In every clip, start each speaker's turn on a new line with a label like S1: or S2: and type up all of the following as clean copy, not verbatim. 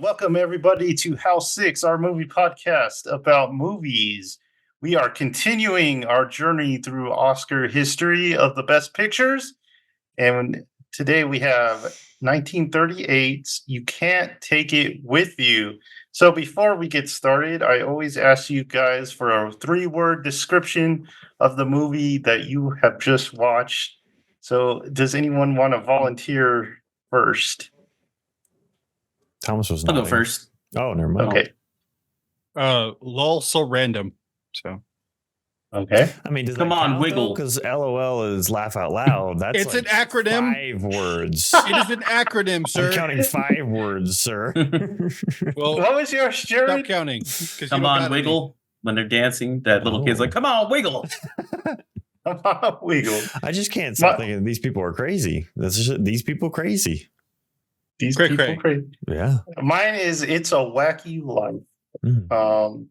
S1: Welcome, everybody, to House 6, our movie podcast about movies. We are continuing our journey through Oscar history of the best pictures. And today we have 1938's You Can't Take It With You. So before we get started, I always ask you guys for a 3-word description of the movie that you have just watched. So does anyone want to volunteer first?
S2: Thomas was
S3: I'll
S2: nodding.
S3: go first.
S2: Oh, never mind.
S1: Okay.
S4: Lol, so random. So
S1: Okay.
S2: I mean, does
S3: Come
S2: that
S3: on,
S2: count,
S3: wiggle.
S2: Because LOL is laugh out loud. That's
S4: It's
S2: like
S4: an acronym.
S2: 5 words.
S4: It is an acronym,
S2: I'm
S4: sir.
S2: counting 5 words, sir.
S4: Well,
S1: What was yours,
S4: stop
S1: Jared?
S4: counting. 'Cause you
S3: Come
S4: don't
S3: on,
S4: got
S3: wiggle. When they're dancing, that little kid's like, come on, wiggle.
S1: Wiggle.
S2: I just can't stop
S1: My-
S2: thinking these people are crazy. These people crazy.
S1: These
S4: Cray,
S1: people
S4: cray.
S1: crazy.
S2: Yeah.
S1: Mine is It's a Wacky Life.
S2: Mm.
S1: All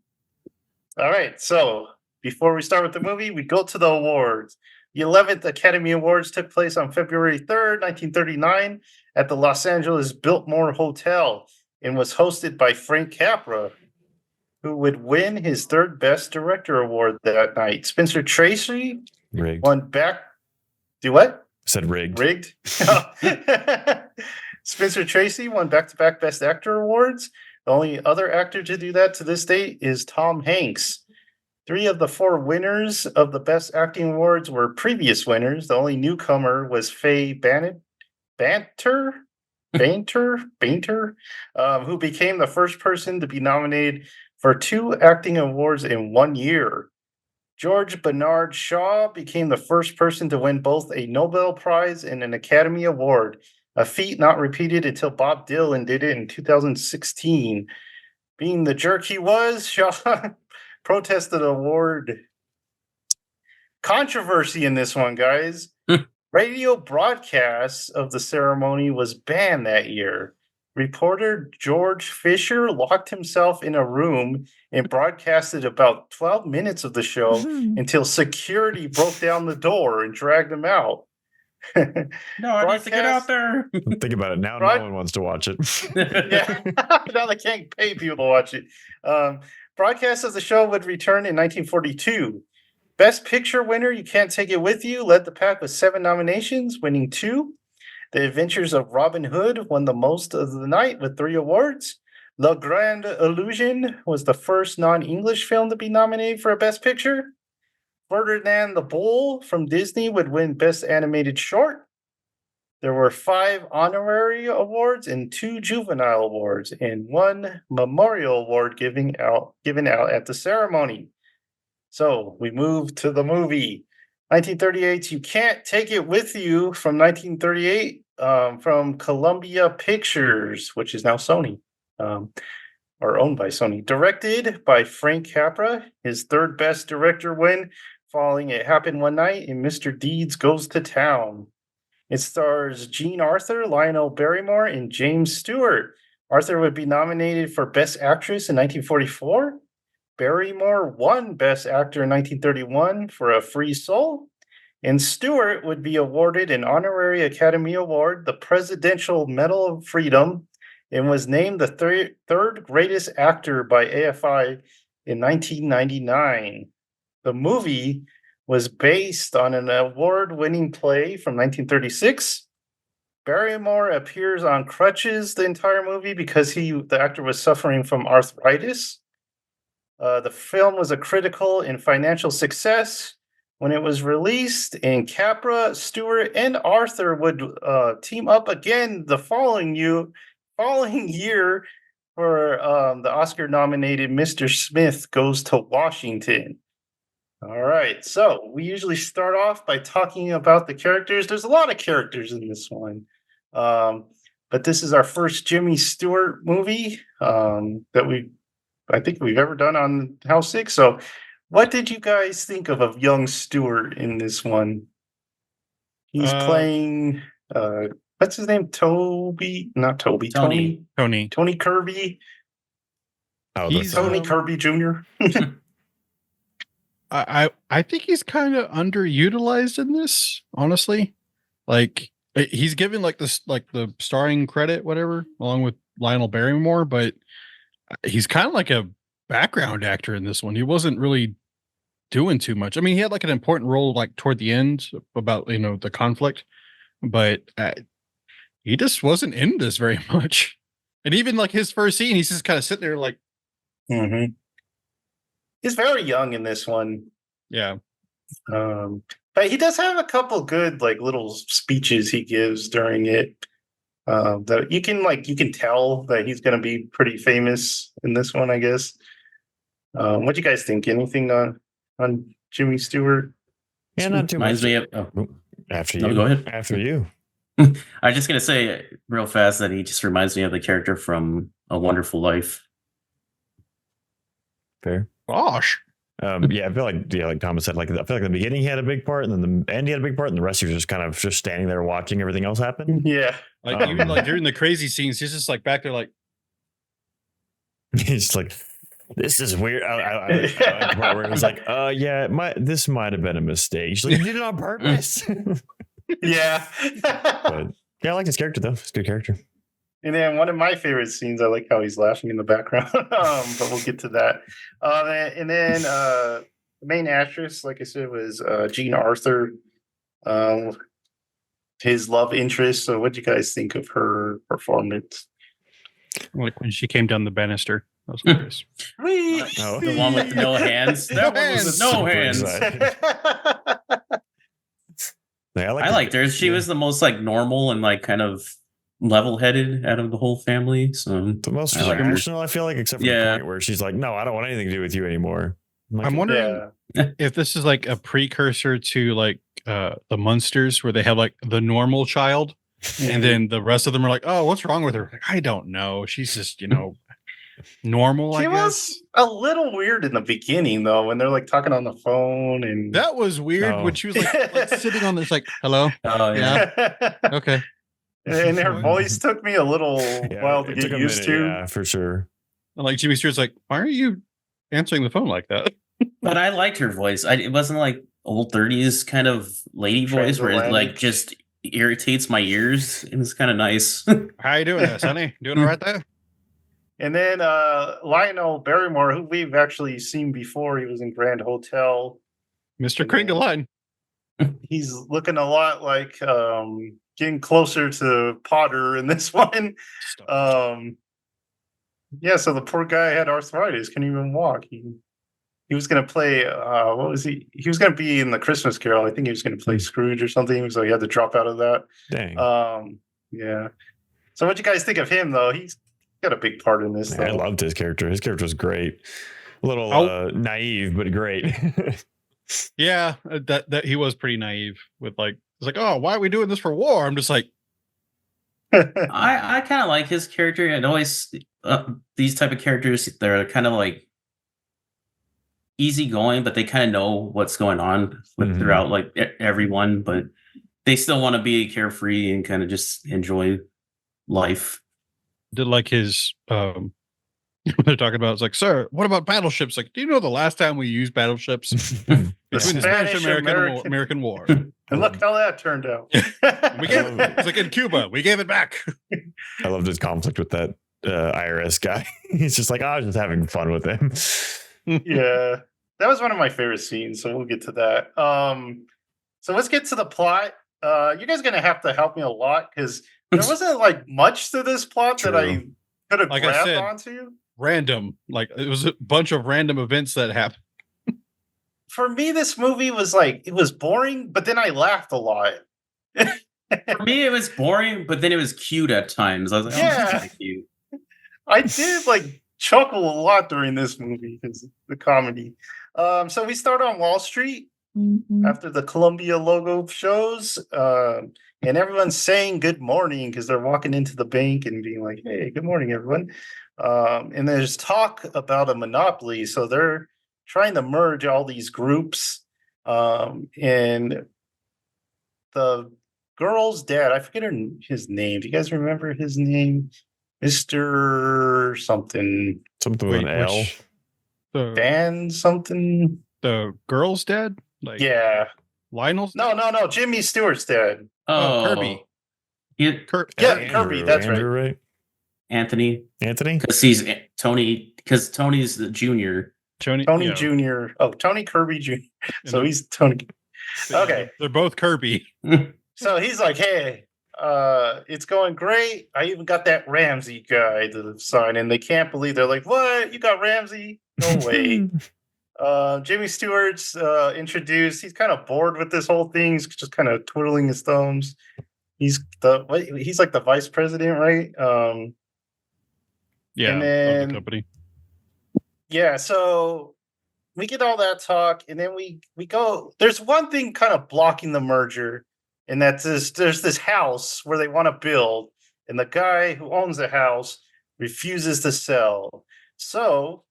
S1: right. So before we start with the movie, we go to the awards. The 11th Academy Awards took place on February 3rd, 1939 at the Los Angeles Biltmore Hotel and was hosted by Frank Capra, who would win his 3rd Best Director Award that night. Spencer Tracy
S2: Rigged.
S1: won back. Do what?
S2: Said rigged.
S1: Rigged. Spencer Tracy won back-to-back Best Actor awards. The only other actor to do that to this date is Tom Hanks. 3 of the 4 winners of the Best Acting awards were previous winners. The only newcomer was Faye Banter, who became the first person to be nominated for 2 acting awards in 1 year. George Bernard Shaw became the first person to win both a Nobel Prize and an Academy Award, a feat not repeated until Bob Dylan did it in 2016. Being the jerk he was, Shaw protested award controversy in this one, guys. Radio broadcasts of the ceremony was banned that year. Reporter George Fisher locked himself in a room and broadcasted about 12 minutes of the show until security broke down the door and dragged him out.
S3: No, I need to get out there.
S2: Think about it now.
S1: Broad-
S2: No one wants to watch it.
S1: Yeah, now they can't pay people to watch it. Broadcast of the show would return in 1942. Best Picture winner, You Can't Take It With You, led the pack with 7 nominations, winning 2. The Adventures of Robin Hood won the most of the night with 3 awards. Le Grand Illusion was the first non-English film to be nominated for a Best Picture. Ferdinand the Bull from Disney would win Best Animated Short. There were 5 honorary awards and 2 juvenile awards, and 1 memorial award given out at the ceremony. So we move to the movie. 1938's You Can't Take It With You from 1938 from Columbia Pictures, which is now Sony, or owned by Sony. Directed by Frank Capra, his 3rd Best Director win, following It Happened One Night and Mr. Deeds Goes to Town. It stars Jean Arthur, Lionel Barrymore, and James Stewart. Arthur would be nominated for Best Actress in 1944. Barrymore won Best Actor in 1931 for A Free Soul. And Stewart would be awarded an honorary Academy Award, the Presidential Medal of Freedom, and was named the 3rd greatest actor by AFI in 1999. The movie was based on an award-winning play from 1936. Barrymore appears on crutches the entire movie because the actor was suffering from arthritis. The film was a critical and financial success when it was released, and Capra, Stewart, and Arthur would team up again the following year for the Oscar-nominated Mr. Smith Goes to Washington. All right, so we usually start off by talking about the characters. There's a lot of characters in this one, but this is our first Jimmy Stewart movie that I think we've ever done on House 6. So what did you guys think of young Stewart in this one? He's playing, what's his name? Tony Kirby.
S2: Oh,
S4: He's,
S1: Tony Kirby Jr.
S4: I think he's kind of underutilized in this, honestly. Like he's given like this, like the starring credit, whatever, along with Lionel Barrymore, but he's kind of like a background actor in this one. He wasn't really doing too much. I mean, he had like an important role like toward the end about the conflict, but he just wasn't in this very much. And even like his first scene, he's just kind of sitting there like,
S1: he's very young in this one.
S4: yeah.
S1: But he does have a couple good like little speeches he gives during it. That you can tell that he's going to be pretty famous in this one, I guess. What do you guys think? Anything on Jimmy Stewart?
S2: Yeah, not too
S3: Reminds
S2: much.
S3: me of.
S2: After
S3: No,
S2: you.
S3: go ahead.
S2: After you.
S3: I was just gonna say real fast that he just reminds me of the character from A Wonderful Life.
S2: Fair.
S4: Gosh.
S2: Yeah, I feel like Thomas said, like I feel like the beginning he had a big part, and then the end he had a big part, and the rest he was just kind of just standing there watching everything else happen.
S1: Yeah.
S4: Like even like during the crazy scenes, he's just like back there like
S2: He's like, this is weird. I like the part where he's like, yeah, this might have been a mistake. She's like, you did it on purpose.
S1: Yeah.
S2: But yeah, I like his character though. It's a good character.
S1: And then one of my favorite scenes, I like how he's laughing in the background. But we'll get to that. And then the main actress, like I said, was Jean Arthur, his love interest. So what do you guys think of her performance?
S4: like when she came down the banister. That was hilarious.
S2: Oh.
S3: The one with no hands. That one was with no
S2: Super
S3: hands.
S2: excited. Yeah,
S3: I liked her. She was the most like normal and like kind of level-headed out of the whole family. So
S2: the most
S3: I like her.
S2: emotional, I feel like, except for the point where she's like, no, I don't want anything to do with you anymore.
S4: I'm wondering if this is like a precursor to like the Munsters, where they have like the normal child, and then the rest of them are like, oh, what's wrong with her? Like, I don't know. She's just normal.
S1: She
S4: I guess
S1: was a little weird in the beginning, though, when they're like talking on the phone, and
S4: that was weird when she was like sitting on this, like, hello,
S3: oh yeah.
S4: okay.
S1: And her voice took me a little while to get used to.
S2: Yeah, for sure.
S4: And like Jimmy Stewart's like, why are you answering the phone like that?
S3: But I liked her voice. It wasn't like old 30s kind of lady voice where it like just irritates my ears. And it's kind of nice.
S4: How you doing there, Sonny? Doing all right there?
S1: And then Lionel Barrymore, who we've actually seen before, he was in Grand Hotel.
S4: Mr. Kringeline.
S1: He's looking a lot like getting closer to Potter in this one. Yeah, so the poor guy had arthritis, couldn't even walk. He was going to play, what was he? He was going to be in the Christmas Carol. I think he was going to play Scrooge or something, so he had to drop out of that.
S2: Dang.
S1: Yeah. So what you guys think of him, though? He's got a big part in this.
S2: I loved his character. His character was great. A little naive, but great.
S4: Yeah, that he was pretty naive with like, it's like, oh, why are we doing this for war? I'm just like,
S3: I kind of like his character. And always these type of characters, they're kind of like easygoing, but they kind of know what's going on throughout like everyone, but they still want to be carefree and kind of just enjoy life.
S4: did like his when they're talking about, it's like, sir, what about battleships? Like, do you know the last time we used battleships? Between the Spanish American War.
S1: And look how that turned out.
S4: It's like in Cuba, we gave it back.
S2: I loved his conflict with that IRS guy. He's just like, I was just having fun with him.
S1: Yeah, that was one of my favorite scenes, so we'll get to that. So let's get to the plot. You guys are going to have to help me a lot, because there wasn't like much to this plot that I could have grabbed onto.
S4: Random, like it was a bunch of random events that happened.
S1: For me, this movie was like, it was boring, but then I laughed a lot.
S3: For me, it was boring, but then it was cute at times. I was like, oh, this is kind of cute.
S1: I did like chuckle a lot during this movie because the comedy. So we start on Wall Street after the Colombia logo shows, and everyone's saying good morning because they're walking into the bank and being like, hey, good morning, everyone. And there's talk about a monopoly. So they're trying to merge all these groups. And the girl's dad, I forget his name. Do you guys remember his name? Mr. something.
S2: Something with an L.
S1: Dan something.
S4: The girl's dad? Like,
S1: yeah.
S4: Lionel's
S1: No. Jimmy Stewart's dad.
S4: Kirby.
S3: Yeah,
S1: Kirby, that's
S2: Andrew, right?
S3: Anthony,
S2: Anthony?
S3: because he's Tony. Because Tony's the junior.
S4: Tony
S1: Tony
S4: yeah.
S1: Jr. Oh, Tony Kirby Jr.
S4: And
S1: So
S4: they're-
S1: he's Tony.
S4: yeah,
S1: Okay.
S4: they're both Kirby.
S1: So he's like, hey, it's going great. I even got that Ramsey guy to sign, and they can't believe they're like, what? You got Ramsey? No way. Jimmy Stewart's introduced. He's kind of bored with this whole thing. He's just kind of twiddling his thumbs. He's like the vice president, right?
S4: Yeah,
S1: And
S4: of
S1: then-
S4: the company.
S1: Yeah, so we get all that talk, and then we go. There's one thing kind of blocking the merger, and that's there's this house where they want to build, and the guy who owns the house refuses to sell. So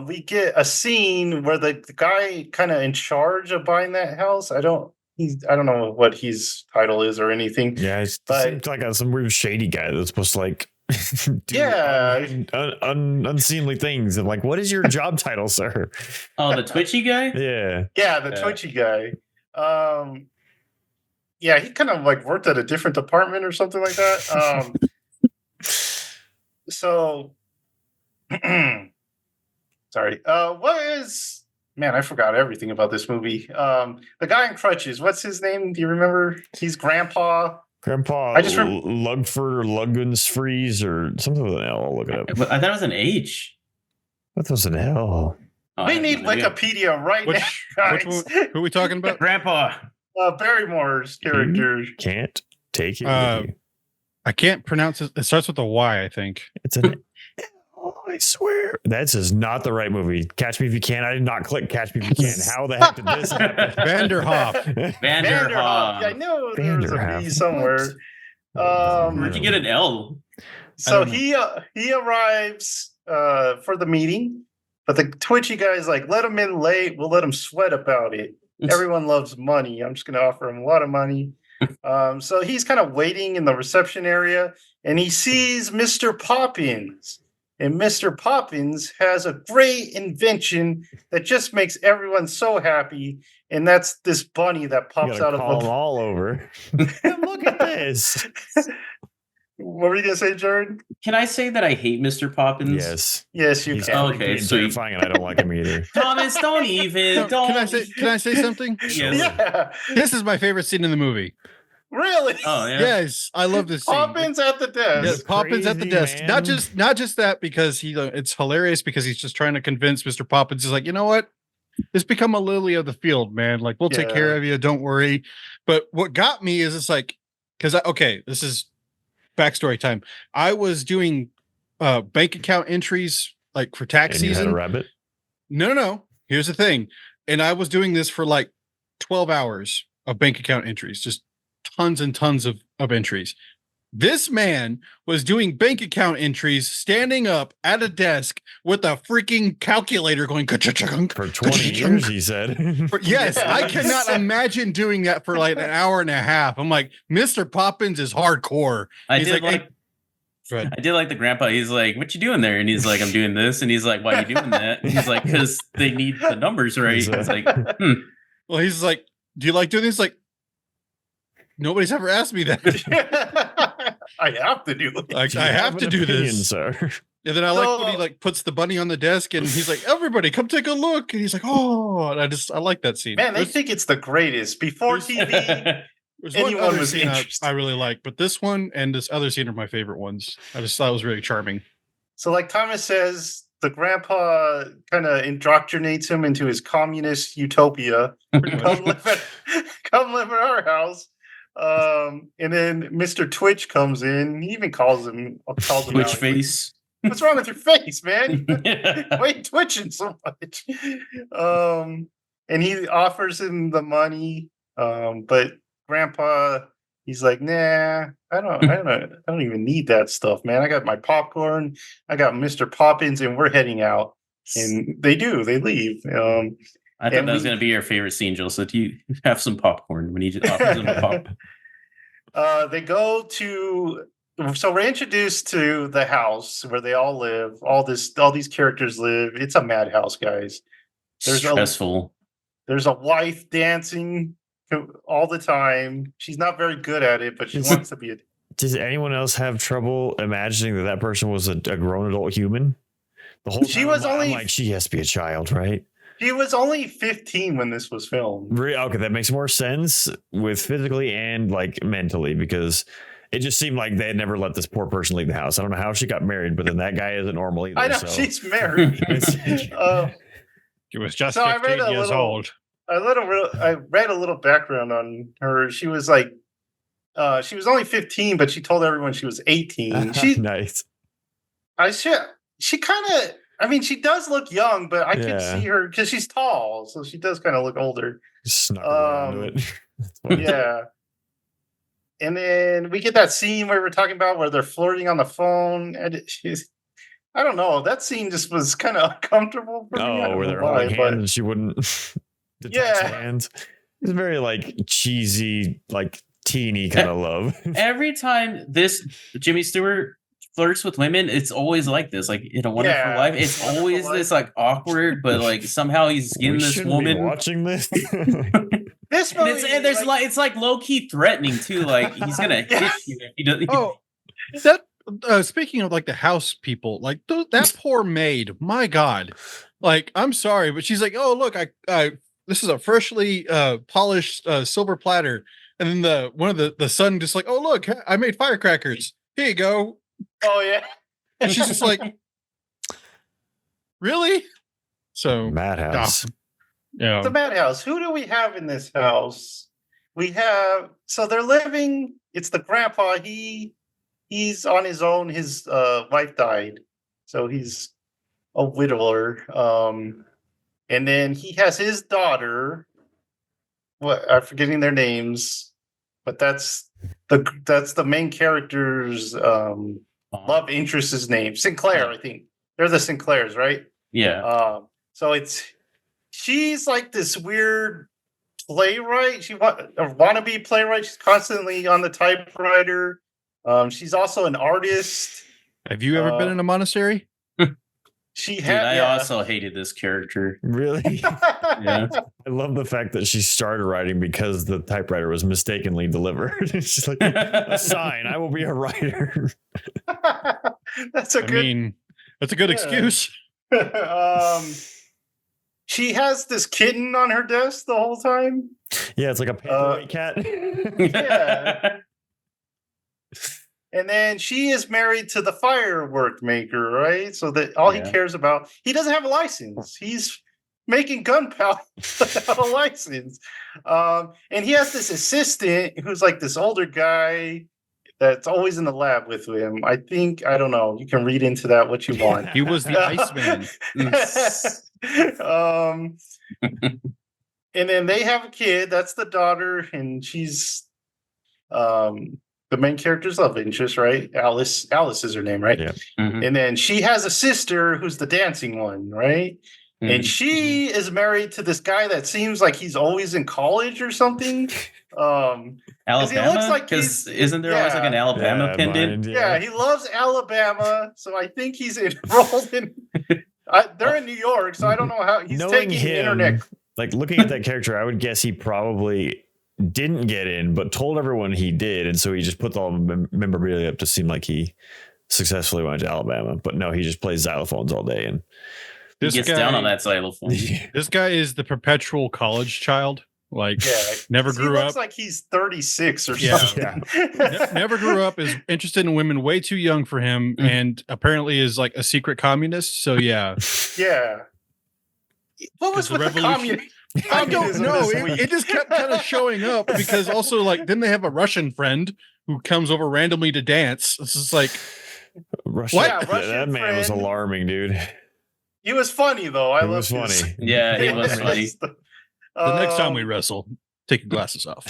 S1: we get a scene where the guy kind of in charge of buying that house. I don't know what his title is or anything.
S2: Yeah, it
S1: But-
S2: seems like some weird shady guy that's supposed to like do
S1: Yeah.
S2: unseemly things. I'm like, what is your job title, sir?
S3: Oh, the twitchy guy.
S2: Yeah.
S1: Yeah, the
S3: Yeah.
S1: twitchy guy. Yeah, he kind of like worked at a different department or something like that. So sorry. Man, I forgot everything about this movie. The guy in crutches, what's his name? Do you remember? He's Grandpa.
S2: Grandpa
S1: I just
S2: Lugford or Luggensfries or something with an L. I'll look it up.
S3: I thought it was an H.
S2: What was an L?
S3: Oh, I
S1: We
S3: have
S1: need
S3: no idea.
S1: Wikipedia right
S4: Which
S1: now,
S4: which
S1: guys.
S4: one, who are we talking about?
S3: Grandpa.
S1: Barrymore's character.
S2: Can't take it.
S4: Uh,
S2: with you.
S4: I can't pronounce it. It starts with a Y, I think.
S2: It's an L, I swear. That's is not the right movie. Catch Me If You Can. I did not click Catch Me If You Can. How the heck did this happen?
S4: Vanderhoff.
S1: Vanderhoff. Yeah, I know there was a
S2: Vanderhoff.
S1: B somewhere.
S3: Where'd you get an L?
S1: So
S4: don't
S1: he arrives for the meeting, but the twitchy guy's like, let him in late. We'll let him sweat about it. Everyone loves money. I'm just going to offer him a lot of money. So he's kind of waiting in the reception area, and he sees Mr. Poppins. And Mr. Poppins has a great invention that just makes everyone so happy. And that's this bunny that
S2: You
S1: pops
S2: gotta
S1: out of
S2: call them
S1: a.
S2: all over. Look at this.
S1: What were you going to say, Jared?
S3: Can I say that I hate Mr. Poppins?
S2: Yes.
S1: Yes, you
S2: He's
S1: can.
S3: Okay,
S2: creepy and
S3: so you-
S2: terrifying, and I don't like him either.
S3: Thomas, don't even.
S4: No,
S3: Don't.
S4: can I say something?
S3: Yes.
S1: Yeah,
S4: This is my favorite scene in the movie.
S1: really.
S3: Oh yeah.
S4: Yes, I love this scene.
S1: Poppins at the desk.
S4: Yes, Poppins at the
S2: Crazy,
S4: desk.
S2: man.
S4: Not just that, because it's hilarious because he's just trying to convince Mr. Poppins. He's like, you know what? Just become a lily of the field, man. Like, we'll take
S1: Yeah.
S4: care of you. Don't worry. But what got me is it's like, because this is backstory time. I was doing bank account entries like for tax
S2: And you had
S4: season.
S2: a rabbit.
S4: No. Here's the thing. And I was doing this for like 12 hours of bank account entries, just tons and tons of entries. This man was doing bank account entries, standing up at a desk with a freaking calculator going ka-cha-cha-gunk,
S2: For 20 years, he said.
S4: Yes,
S1: Yeah.
S4: I cannot imagine doing that for like an hour and a half. I'm like, Mr. Poppins is hardcore.
S3: I
S4: He's
S3: did
S4: like,
S3: like.
S4: hey- Go ahead.
S3: I did like the grandpa. He's like, "What you doing there?" And he's like, "I'm doing this." And he's like, "Why are you doing that?" And he's like, "Because they need the numbers right."
S2: He's,
S3: It's like,
S4: Well, he's like, do you like doing this? Like, nobody's ever asked me that.
S1: I have to do it.
S4: Like,
S2: Do you
S4: I have to
S2: an
S4: do
S2: opinion,
S4: this.
S2: sir.
S4: And then I like when he
S1: So-
S4: like puts the bunny on the desk and he's like, everybody come take a look. And he's like, oh, and I like that scene.
S1: Man, they
S4: There's-
S1: think it's the greatest. Before TV,
S4: There's
S1: anyone
S4: one other
S1: was
S4: scene
S1: interested.
S4: I really like, but this one and this other scene are my favorite ones. I just thought it was really charming.
S1: so like Thomas says, the grandpa kind of indoctrinates him into his communist utopia.
S4: Pretty much.
S1: Come live at our house. And then Mr. Twitch comes in. He even calls him
S3: Twitch
S1: out.
S3: face.
S1: What's wrong with your face, man? Why are you twitching so much? And he offers him the money. But Grandpa, he's like, nah, I don't even need that stuff, man. I got my popcorn, I got Mr. Poppins, and we're heading out. And they leave.
S3: I thought
S1: And
S3: that was
S1: we-
S3: going to be your favorite scene, Jill. So do you have some popcorn when he just offers him a pop?
S1: They go to. So we're introduced to the house where they all live. All these characters live. It's a madhouse, guys. There's
S3: Stressful.
S1: There's a wife dancing all the time. She's not very good at it, but she
S2: It's-
S1: wants to be.
S2: Does anyone else have trouble imagining that person was a grown adult human? The whole
S1: She
S2: time
S1: was
S2: I'm
S1: only-
S2: like, she has to be a child, right?
S1: He was only 15 when this was filmed.
S2: Okay, that makes more sense with physically and like mentally, because it just seemed like they had never let this poor person leave the house. I don't know how she got married, but then that guy isn't normal either.
S1: I know
S2: so.
S1: she's married.
S4: He was just
S1: So I read
S4: 15
S1: a
S4: years
S1: little-
S4: old.
S1: I read a little background on her. She was like, she was only 15, but she told everyone she was 18.
S2: Nice.
S1: She kind of, I mean, she does look young, but I can
S2: Yeah.
S1: see her because she's tall, so she does kind of look older.
S2: Snuck around to it. That's funny.
S1: Yeah. And then we get that scene where we're talking about where they're flirting on the phone, and I don't know, that scene just was kind of uncomfortable for me. I
S2: Oh,
S1: don't
S2: where
S1: know
S2: they're
S1: why,
S2: holding
S1: but-
S2: hands and she wouldn't detach
S1: Yeah.
S2: hands. It's very like cheesy, like teeny kind of love.
S3: Every time this Jimmy Stewart flirts with women, it's always like this. Like in A Wonderful
S1: Yeah,
S3: Life, it's
S1: Wonderful
S3: always
S1: Life.
S3: this like awkward, but like somehow he's getting
S2: We
S3: this
S2: shouldn't be
S3: woman.
S2: watching this.
S1: This
S3: And
S1: movie,
S3: there's like it's like low key threatening too. Like he's gonna
S1: Yeah.
S3: hit you if he doesn't.
S4: Oh, that speaking of like the house people, like that poor maid, my God. Like, I'm sorry, but she's like, oh, look, I this is a freshly polished silver platter. And then one of the son just like, oh, look, I made firecrackers. Here you go.
S1: oh yeah,
S4: And she's just like, really? So,
S2: Madhouse.
S4: yeah.
S1: the madhouse. Who do we have in this house? We have, so they're living. It's the grandpa. He's on his own. His wife died, so he's a widower. And then he has his daughter. What, I'm forgetting their names, but that's the main character's love interest's name, Sinclair. I think they're the Sinclairs, right?
S3: Yeah.
S1: So she's like this weird playwright. She wannabe playwright. She's constantly on the typewriter. She's also an artist.
S4: Have you ever been in a monastery?
S1: She
S3: Dude,
S1: had.
S3: I
S1: Yeah.
S3: also hated this character.
S2: Really?
S3: Yeah.
S2: I love the fact that she started writing because the typewriter was mistakenly delivered. She's like, a sign, I will be a writer.
S1: That's a
S4: I
S1: good.
S4: mean, that's a good
S1: Yeah.
S4: excuse.
S1: She has this kitten on her desk the whole time.
S2: Yeah, it's like a paperweight cat.
S1: Yeah. And then she is married to the firework maker, right? So that all
S3: Yeah.
S1: he cares about, he doesn't have a license. He's making gunpowder without a license. And he has this assistant who's like this older guy that's always in the lab with him. I don't know. You can read into that what you want.
S4: He was the Iceman.
S1: And then they have a kid. That's the daughter, and she's the main character's love interest, right? Alice is her name, right?
S2: Yeah.
S3: Mhm.
S1: And then she has a sister who's the dancing one, right? And
S3: Mhm.
S1: she is married to this guy that seems like he's always in college or something.
S3: Alabama,
S1: like
S3: because
S1: he's-
S3: isn't there always like an
S1: yeah.
S3: Alabama
S2: Yeah,
S3: pendant?
S2: mine,
S1: Yeah, he loves Alabama, so I think he's enrolled in. They're in New York, so I don't know how he's
S2: Knowing
S1: taking
S2: him,
S1: internet.
S2: like looking at that character, I would guess he probably didn't get in, but told everyone he did, and so he just put all the memorabilia up to seem like he successfully went to Alabama. But no, he just plays xylophones all day, and
S3: He
S4: This
S3: gets
S4: guy,
S3: down on that xylophone.
S4: This guy is the perpetual college child. Like,
S1: Yeah,
S4: never
S1: he
S4: grew
S1: looks
S4: up.
S1: like he's 36 or
S4: Yeah.
S1: something.
S4: Never grew up, is interested in women way too young for him,
S3: Mm.
S4: and apparently is like a secret communist. So yeah,
S1: Yeah. What was
S4: the
S1: with the
S4: revolution-
S1: communist?
S4: I don't
S1: Communism
S4: know.
S1: this
S4: It,
S1: week.
S4: it just kept kind of showing up because also like then they have a Russian friend who comes over randomly to dance. It's just like
S2: Russia,
S4: What?
S1: Yeah,
S2: that
S1: Russian
S2: man was
S1: friend.
S2: alarming, dude.
S1: He was funny though. I
S2: It
S1: love
S2: was funny.
S3: Yeah, he was funny.
S4: the next time we wrestle, take your glasses off.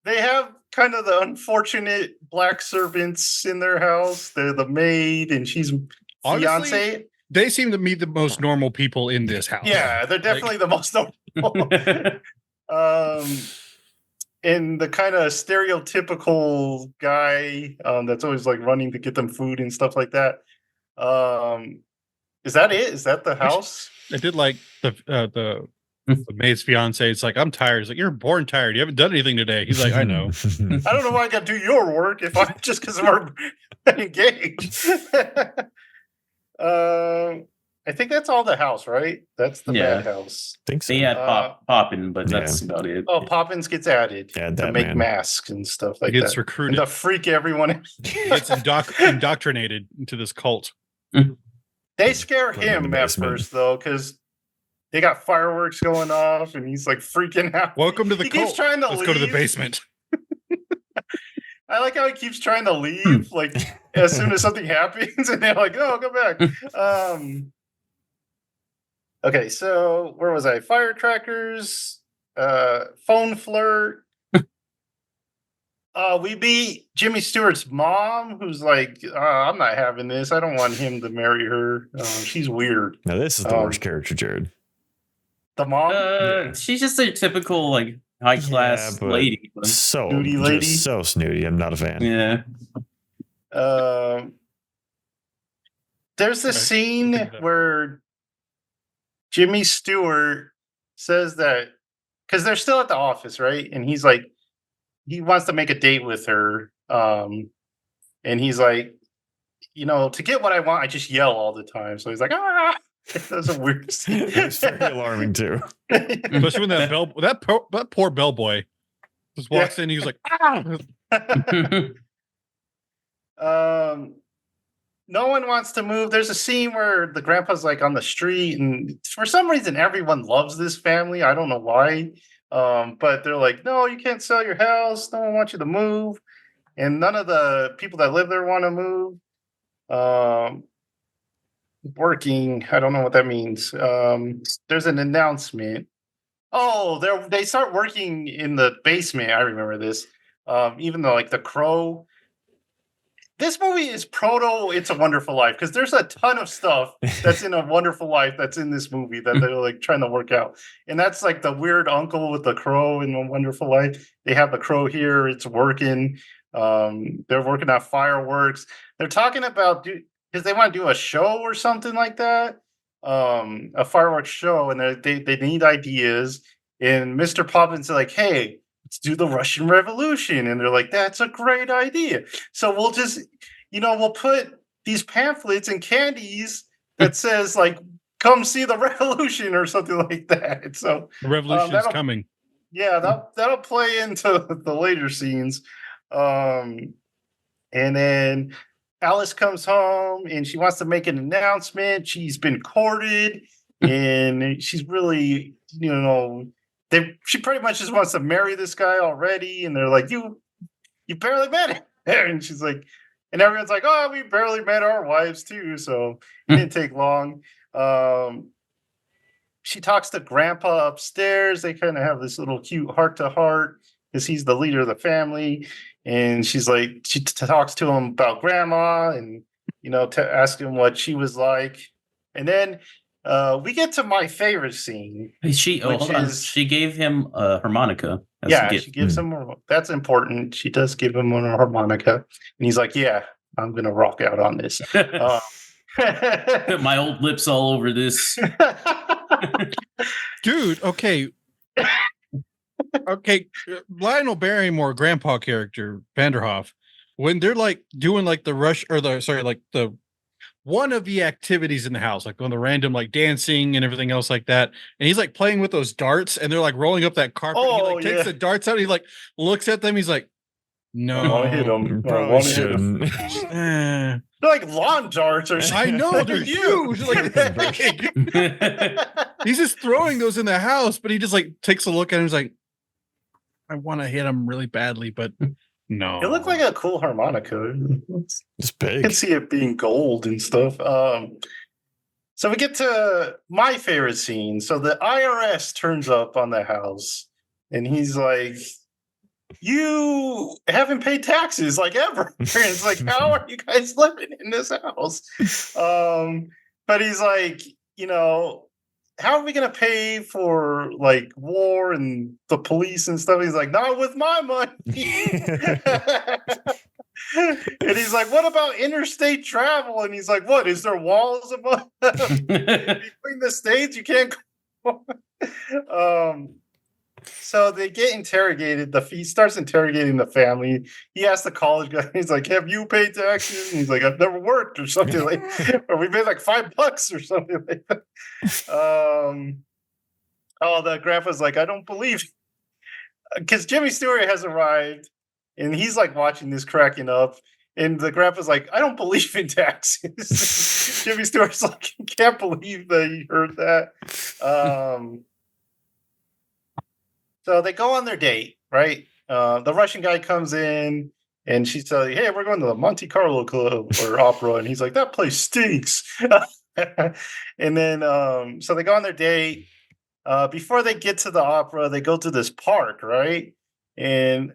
S1: They have kind of the unfortunate black servants in their house. They're the maid and she's
S4: Honestly,
S1: fiance.
S4: They seem to be the most normal people in this house.
S1: Yeah, they're definitely the most normal. And the kind of stereotypical guy that's always like running to get them food and stuff like that. Is that it? Is that the house?
S4: I did like the The maid's fiance. It's like, I'm tired. He's like, you're born tired. You haven't done anything today. He's like, I know.
S1: I don't know why I got to do your work if I'm just because we're engaged. I think that's all the house, right? That's the
S3: Yeah.
S1: bad house.
S2: think so.
S3: They had Poppin, but
S2: yeah.
S3: that's about it.
S1: Oh, Poppins gets added
S2: Add
S1: to
S2: that,
S1: make
S2: man.
S1: masks and stuff
S4: He
S1: like
S4: gets
S1: that.
S4: recruited.
S1: And to freak everyone.
S4: He gets indoctrinated into this cult.
S1: They scare
S2: Put him in
S1: him
S2: the
S1: at
S2: basement.
S1: first though, because they got fireworks going off, and he's like freaking out.
S4: Welcome to the
S1: He
S4: cult.
S1: keeps trying to
S4: Let's
S1: leave.
S4: go to the basement.
S1: I like how he keeps trying to leave, like as soon as something happens, and they're like, "Oh, come back." Okay, so where was I? Firecrackers, phone flirt. We beat Jimmy Stewart's mom, who's like, "I'm not having this. I don't want him to marry her. She's weird."
S2: Now this is the worst character, Jared.
S1: The mom,
S2: Yeah.
S3: She's just a typical like high class
S2: but
S3: lady. But,
S2: So
S1: Snooty lady.
S2: just so snooty. I'm not a fan.
S3: yeah.
S1: There's this
S4: Okay.
S1: scene
S4: Look at that.
S1: where Jimmy Stewart says that because they're still at the office, right? And he's like, he wants to make a date with her. And he's like, to get what I want, I just yell all the time. So he's like, ah. That's a weird scene.
S2: It's very alarming too.
S4: Especially when that poor bellboy just walks in. He's like, ah.
S1: No one wants to move. There's a scene where the grandpa's like on the street, and for some reason, everyone loves this family. I don't know why. But they're like, no, you can't sell your house. No one wants you to move. And none of the people that live there want to move. Working, I don't know what that means. There's an announcement. Oh, they start working in the basement. I remember this. Even though like the crow. This movie is proto It's a Wonderful Life, because there's a ton of stuff that's in A Wonderful Life that's in this movie that they're like trying to work out. And that's like the weird uncle with the crow in A Wonderful Life. They have the crow here. It's working. They're working on fireworks. They're talking about because they want to do a show or something like that. A fireworks show, and they need ideas. And Mr. Poppins is like, hey, let's do the Russian Revolution. And they're like, that's a great idea. So we'll just, we'll put these pamphlets and candies that says like, come see the revolution or something like that. So
S4: The revolution is coming.
S1: Yeah, that'll play into the later scenes. And then Alice comes home and she wants to make an announcement. She's been courted and she's really, she pretty much just wants to marry this guy already. And they're like, you barely met him. And she's like, and everyone's like, oh, we barely met our wives too. So it didn't take long. She talks to grandpa upstairs. They kind of have this little cute heart to heart because he's the leader of the family. And she's like, she talks to him about grandma and, to ask him what she was like. And then we get to my favorite scene.
S3: She gave him a harmonica.
S1: She gives him. That's important. She does give him a harmonica, and he's like, "Yeah, I'm gonna rock out on this."
S3: Put my old lips all over this,
S4: dude. Okay. Lionel Barrymore, grandpa character Vanderhoff, when they're like doing like the rush or the one of the activities in the house, like on the random like dancing and everything else like that, and he's like playing with those darts and they're like rolling up that carpet. He like takes the darts out. And he like looks at them. He's like, "No,
S1: I want to hit him.
S2: Probably shouldn't.
S1: They're like lawn darts or something.
S4: I know they're huge. Like he's just throwing those in the house, but he just like takes a look at him. He's like, I want to hit him really badly, but no.
S1: It looked like a cool harmonica.
S2: It's big.
S1: You can see it being gold and stuff. So we get to my favorite scene. So the IRS turns up on the house, and he's like, you haven't paid taxes like ever. And it's like, how are you guys living in this house? But he's like, how are we going to pay for like war and the police and stuff? He's like, not with my money. And he's like, what about interstate travel? And he's like, what, is there walls above between the states? You can't go. So they get interrogated. He starts interrogating the family. He asks the college guy, he's like, "Have you paid taxes?" And he's like, "I've never worked," or something like, or we made like $5 or something like that. Oh, the grandpa's like, "I don't believe," because Jimmy Stewart has arrived, and he's like watching this, cracking up. And the grandpa's like, "I don't believe in taxes." Jimmy Stewart's like, "Can't believe that you heard that." So they go on their date, right? The Russian guy comes in and she's telling, "Hey, we're going to the Monte Carlo Club or opera," and he's like, "That place stinks." And then, so they go on their date. Before they get to the opera, they go to this park, right? And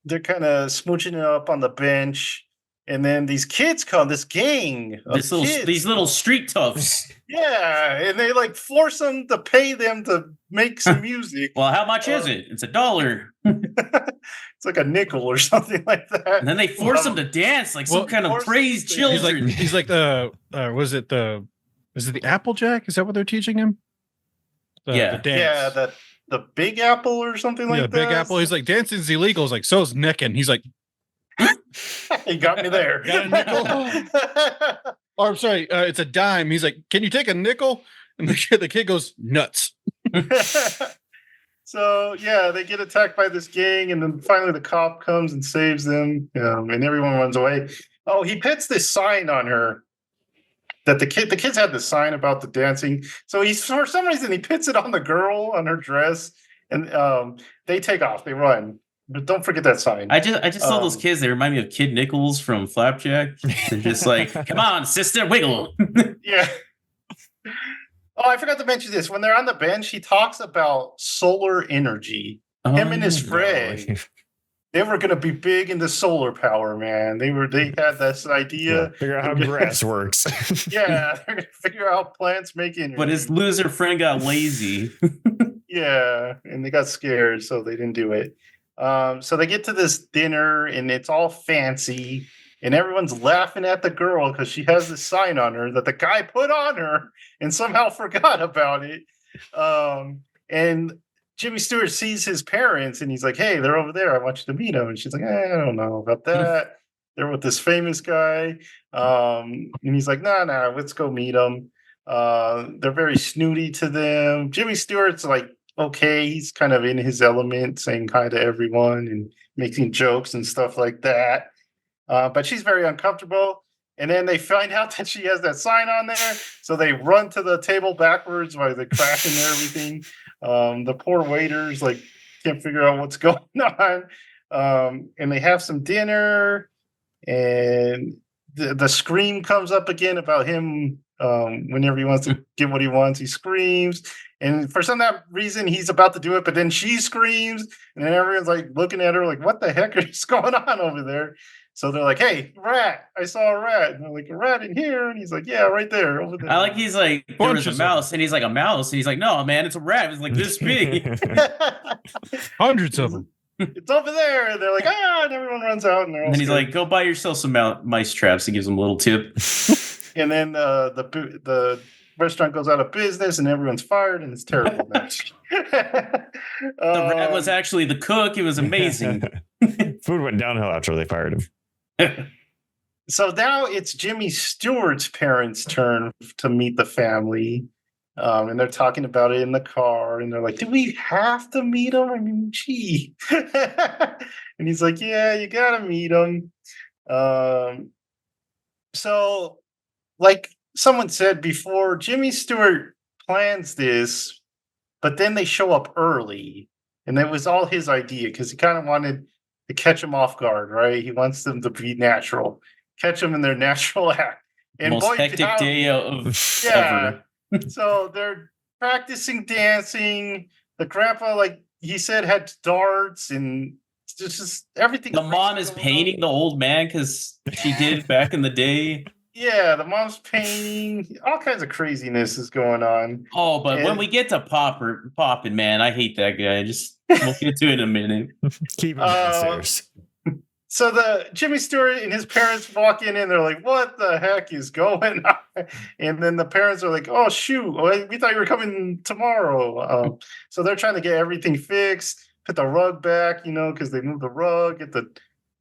S1: they're kind of smooching it up on the bench. And then these kids come, this gang of kids,
S3: these little street toughs.
S1: yeah, and they like force them to pay them to make some music.
S3: Well, how much is it? It's $1.
S1: It's like a nickel or something like that.
S3: And then they force them to dance like some kind of crazed children.
S4: He's like was it the Applejack? Is that what they're teaching him? The dance.
S1: Yeah, the Big Apple or something like that.
S4: Yeah, Big Apple. He's like, dancing's illegal. He's like, so's necking. He's like,
S1: he got me there.
S4: Got a nickel? Or I'm sorry, it's a dime. He's like, "Can you take a nickel?" And the kid goes nuts.
S1: So yeah, they get attacked by this gang, and then finally the cop comes and saves them, and everyone runs away. Oh, he puts this sign on her that the kids had this sign about the dancing. So for some reason he puts it on the girl on her dress, and they take off, they run. But don't forget that sign.
S3: I just saw those kids. They remind me of Kid Nichols from Flapjack. They're just like, "Come on, sister, wiggle."
S1: Yeah. Oh, I forgot to mention this. When they're on the bench, he talks about solar energy. Him and his friend, they were going to be big into solar power, man. They had this idea.
S2: Figure out how grass works.
S1: Yeah, they're going to figure out how plants make energy.
S3: But his loser friend got lazy.
S1: Yeah, and they got scared, so they didn't do it. So they get to this dinner, and it's all fancy, and everyone's laughing at the girl because she has this sign on her that the guy put on her and somehow forgot about it. And Jimmy Stewart sees his parents, and he's like, "Hey, they're over there. I want you to meet them." And she's like, "I don't know about that. They're with this famous guy." And he's like, "No, let's go meet them." They're very snooty to them. Jimmy Stewart's like, okay, he's kind of in his element, saying hi to everyone and making jokes and stuff like that. But she's very uncomfortable. And then they find out that she has that sign on there. So they run to the table backwards while they're crashing everything. The poor waiters like can't figure out what's going on. And they have some dinner, and the scream comes up again about him. Whenever he wants to get what he wants, he screams. And for some reason, he's about to do it, but then she screams, and then everyone's like looking at her like, "What the heck is going on over there?" So they're like, "Hey, rat! I saw a rat." And they're like, "A rat in here?" And he's like, "Yeah, right there, over there."
S3: I like he's like, "There was a mouse," and he's like, "A mouse," and he's like, "No, man, it's a rat. It's like this big."
S4: Hundreds of them.
S1: It's over there. And they're like, "Ah!" And everyone runs out, and they're all
S3: And then he's
S1: scared.
S3: like, "Go buy yourself some mice traps." He gives him a little tip.
S1: And then the restaurant goes out of business, and everyone's fired, and it's terrible.
S3: The rat was actually the cook. It was amazing.
S2: Food went downhill after they fired him.
S1: So now it's Jimmy Stewart's parents' turn to meet the family. And they're talking about it in the car, and they're like, "Do we have to meet him? I mean, gee." And he's like, "Yeah, you gotta meet him." So, like someone said before, Jimmy Stewart plans this, but then they show up early, and it was all his idea because he kind of wanted to catch them off guard, right? He wants them to be natural, catch them in their natural act. And
S3: Most hectic day of ever.
S1: So they're practicing dancing. The grandpa, like he said, had darts, and just everything.
S3: The mom is painting the old man because she did back in the day.
S1: Yeah, the mom's painting. All kinds of craziness is going on.
S3: Oh, but when we get to Poppin', man, I hate that guy. We'll get to it in a minute.
S2: Keep him downstairs.
S1: So the Jimmy Stewart and his parents walk in and they're like, "What the heck is going on?" And then the parents are like, "Oh shoot, we thought you were coming tomorrow." So they're trying to get everything fixed, put the rug back, because they moved the rug, get the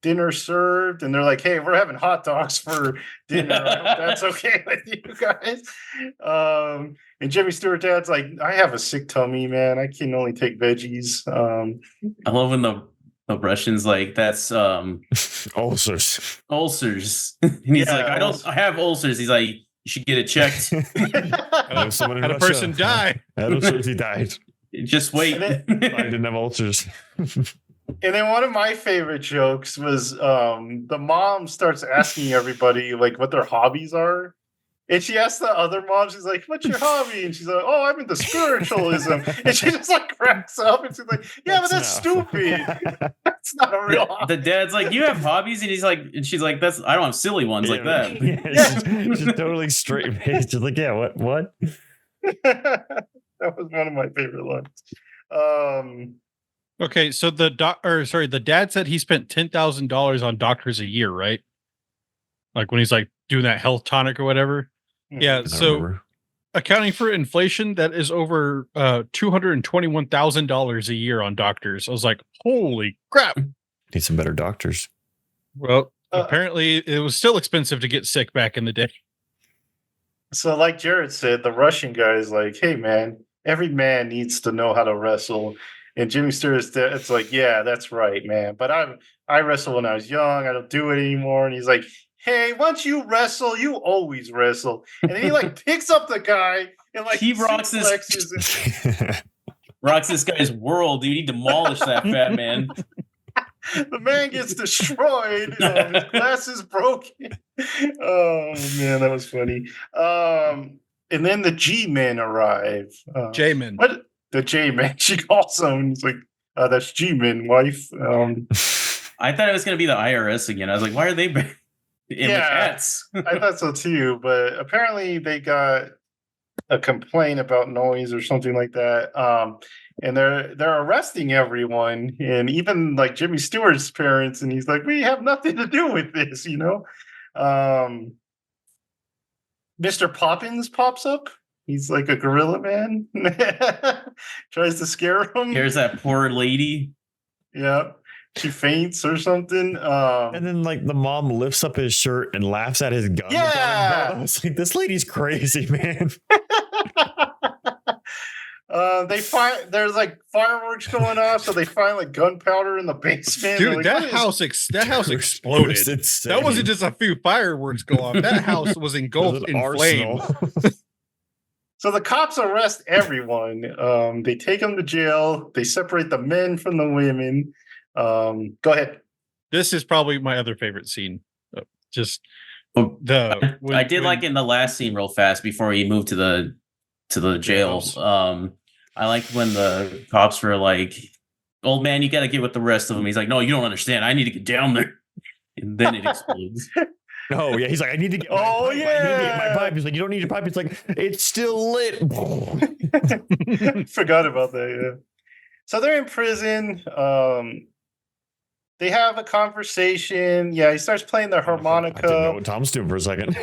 S1: dinner served, and they're like, "Hey, we're having hot dogs for dinner. I hope that's okay with you guys." And Jimmy Stewart dad's like, "I have a sick tummy, man. I can only take veggies."
S3: I love when the Russians like that's
S2: Ulcers.
S3: and he's like, I have ulcers. He's like, you should get it checked.
S2: Someone in
S4: Had a
S2: Russia.
S4: person die.
S2: He died.
S3: Just wait.
S2: I didn't have ulcers.
S1: And then one of my favorite jokes was the mom starts asking everybody like what their hobbies are. And she asks the other mom, she's like, "What's your hobby?" And she's like, "Oh, I'm into spiritualism." And she just like cracks up and she's like, "Yeah, but that's stupid. That's not a real hobby."
S3: The dad's like, "You have hobbies?" And he's like, and she's like, I don't have silly ones like that.
S2: Yeah, she's totally straight faced. Just like, yeah, what?
S1: That was one of my favorite lines.
S4: Okay, so the dad said he spent $10,000 on doctors a year, right? Like when he's like doing that health tonic or whatever. Yeah, so accounting for inflation, that is over $221,000 a year on doctors. I was like, holy crap!
S2: Need some better doctors.
S4: Well, apparently it was still expensive to get sick back in the day.
S1: So, like Jared said, the Russian guy is like, "Hey, man, every man needs to know how to wrestle." And Jimmy Stewart's it's like, "Yeah, that's right, man. But I wrestled when I was young. I don't do it anymore." And he's like, "Hey, once you wrestle, you always wrestle." And then he like picks up the guy and like
S3: he rocks this guy's world, dude. He demolished that fat man.
S1: The man gets destroyed. His glass is broken. Oh man, that was funny. And then the G-men arrive.
S4: J-men.
S1: What? The J-men. She calls him. He's like, "That's G-men, wife."
S3: I thought it was going to be the IRS again. I was like, why are they in the cats?
S1: I thought so too, but apparently they got a complaint about noise or something like that. And they're arresting everyone, and even like Jimmy Stewart's parents, and he's like, "We have nothing to do with this," Mr. Poppins pops up. He's like a gorilla man. Tries to scare him.
S3: Here's that poor lady.
S1: Yeah. She faints or something.
S2: And then like the mom lifts up his shirt and laughs at his gun.
S1: Yeah.
S2: I was like, this lady's crazy, man.
S1: There's like fireworks going off, so they find like gunpowder in the basement.
S4: Dude,
S1: like,
S4: that house exploded. That wasn't just a few fireworks go off. That house was engulfed in flames.
S1: So the cops arrest everyone. They take them to jail. They separate the men from the women. Go ahead.
S4: This is probably my other favorite scene.
S3: I did like in the last scene real fast before he moved to the jail. I liked when the cops were like, "Old man, you got to get with the rest of them." He's like, "No, you don't understand. I need to get down there." And then it explodes.
S2: Oh yeah, he's like, "I need to get.
S1: Oh
S2: I need to get my pipe." He's like, "You don't need your pipe." It's like, "It's still lit."
S1: Forgot about that. Yeah. So they're in prison. They have a conversation. Yeah, he starts playing the harmonica.
S2: I didn't know what Tom's doing for a second.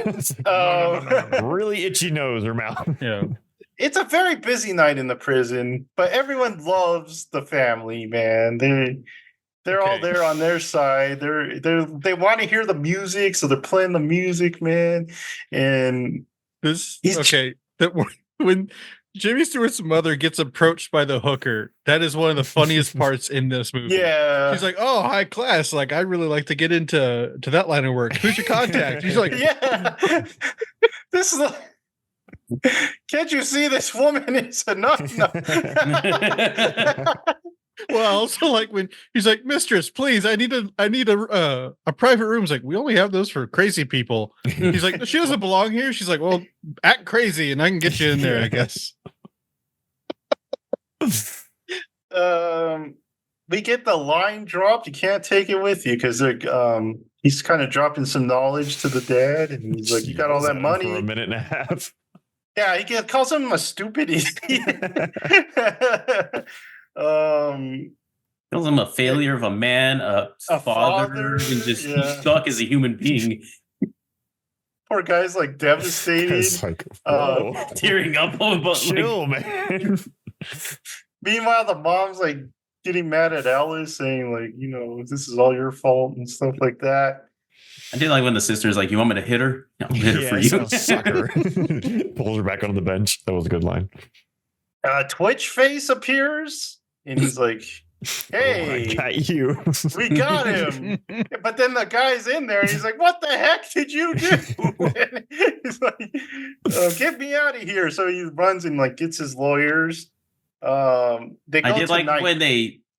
S2: Really itchy nose or mouth.
S4: Yeah.
S1: It's a very busy night in the prison, but everyone loves the family, man. They're all there on their side. They want to hear the music, so they're playing the music, man. And
S4: when Jimmy Stewart's mother gets approached by the hooker, that is one of the funniest parts in this movie.
S1: Yeah.
S4: She's like, "Oh, high class. Like, I'd really like to get into that line of work. Who's your contact?" He's like,
S1: "Yeah." This is can't you see this woman is enough? No.
S4: Well, also like when he's like, "Mistress, please, I need a private room." He's like, "We only have those for crazy people." He's like, "She doesn't belong here." She's like, "Well, act crazy and I can get you in there, I guess."
S1: We get the line dropped. You can't take it with you because he's kind of dropping some knowledge to the dad, and he's like, "You got all that money
S2: for a minute and a half."
S1: Yeah, he calls him a stupid idiot.
S3: Feels I'm a failure of a man, a father, and just he's stuck as a human being.
S1: Poor guy's like devastated.
S2: It's like, whoa,
S3: Tearing up about
S2: chill, man.
S1: Meanwhile, the mom's like getting mad at Alice, saying like, you know, this is all your fault and stuff like that.
S3: I did like when the sister's like, "You want me to hit her? I'll hit her for you."
S2: Sucker. Pulls her back onto the bench. That was a good line.
S1: Twitch face appears, and he's like, "Hey,
S2: I got you.
S1: we got him." But then the guy's in there, and he's like, "What the heck did you do?" He's like, "Get me out of here!" So he runs and like gets his lawyers. They go
S3: I did like